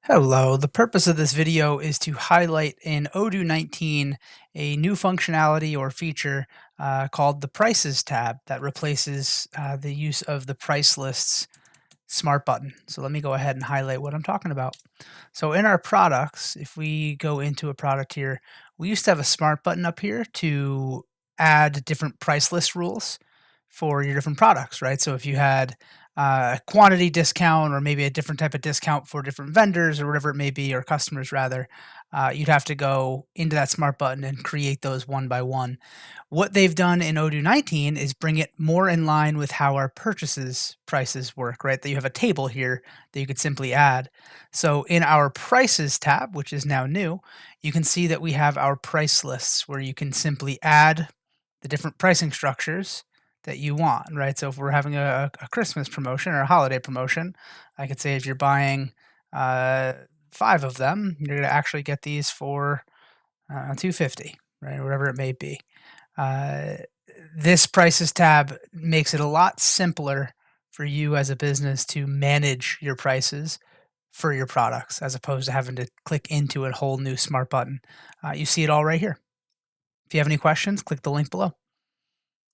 Hello, the purpose of this video is to highlight in Odoo 19 a new functionality or feature called the Prices tab that replaces the use of the price lists smart button. So let me go ahead and highlight what I'm talking about. So in our products, if we go into a product here, we used to have a smart button up here to add different price list rules for your different products, right? So if you had a quantity discount or maybe a different type of discount for different vendors or whatever it may be, or customers rather, you'd have to go into that smart button and create those one by one. What they've done in Odoo 19 is bring it more in line with how our purchases prices work, right? That you have a table here that you could simply add. So in our prices tab, which is now new, you can see that we have our price lists where you can simply add the different pricing structures that you want, right? So if we're having a Christmas promotion or a holiday promotion, I could say if you're buying uh, five of them, you're going to actually get these for 250, right? Or whatever it may be. Uh, this prices tab makes it a lot simpler for you as a business to manage your prices for your products as opposed to having to click into a whole new smart button. You see it all right here. If you have any questions, click the link below.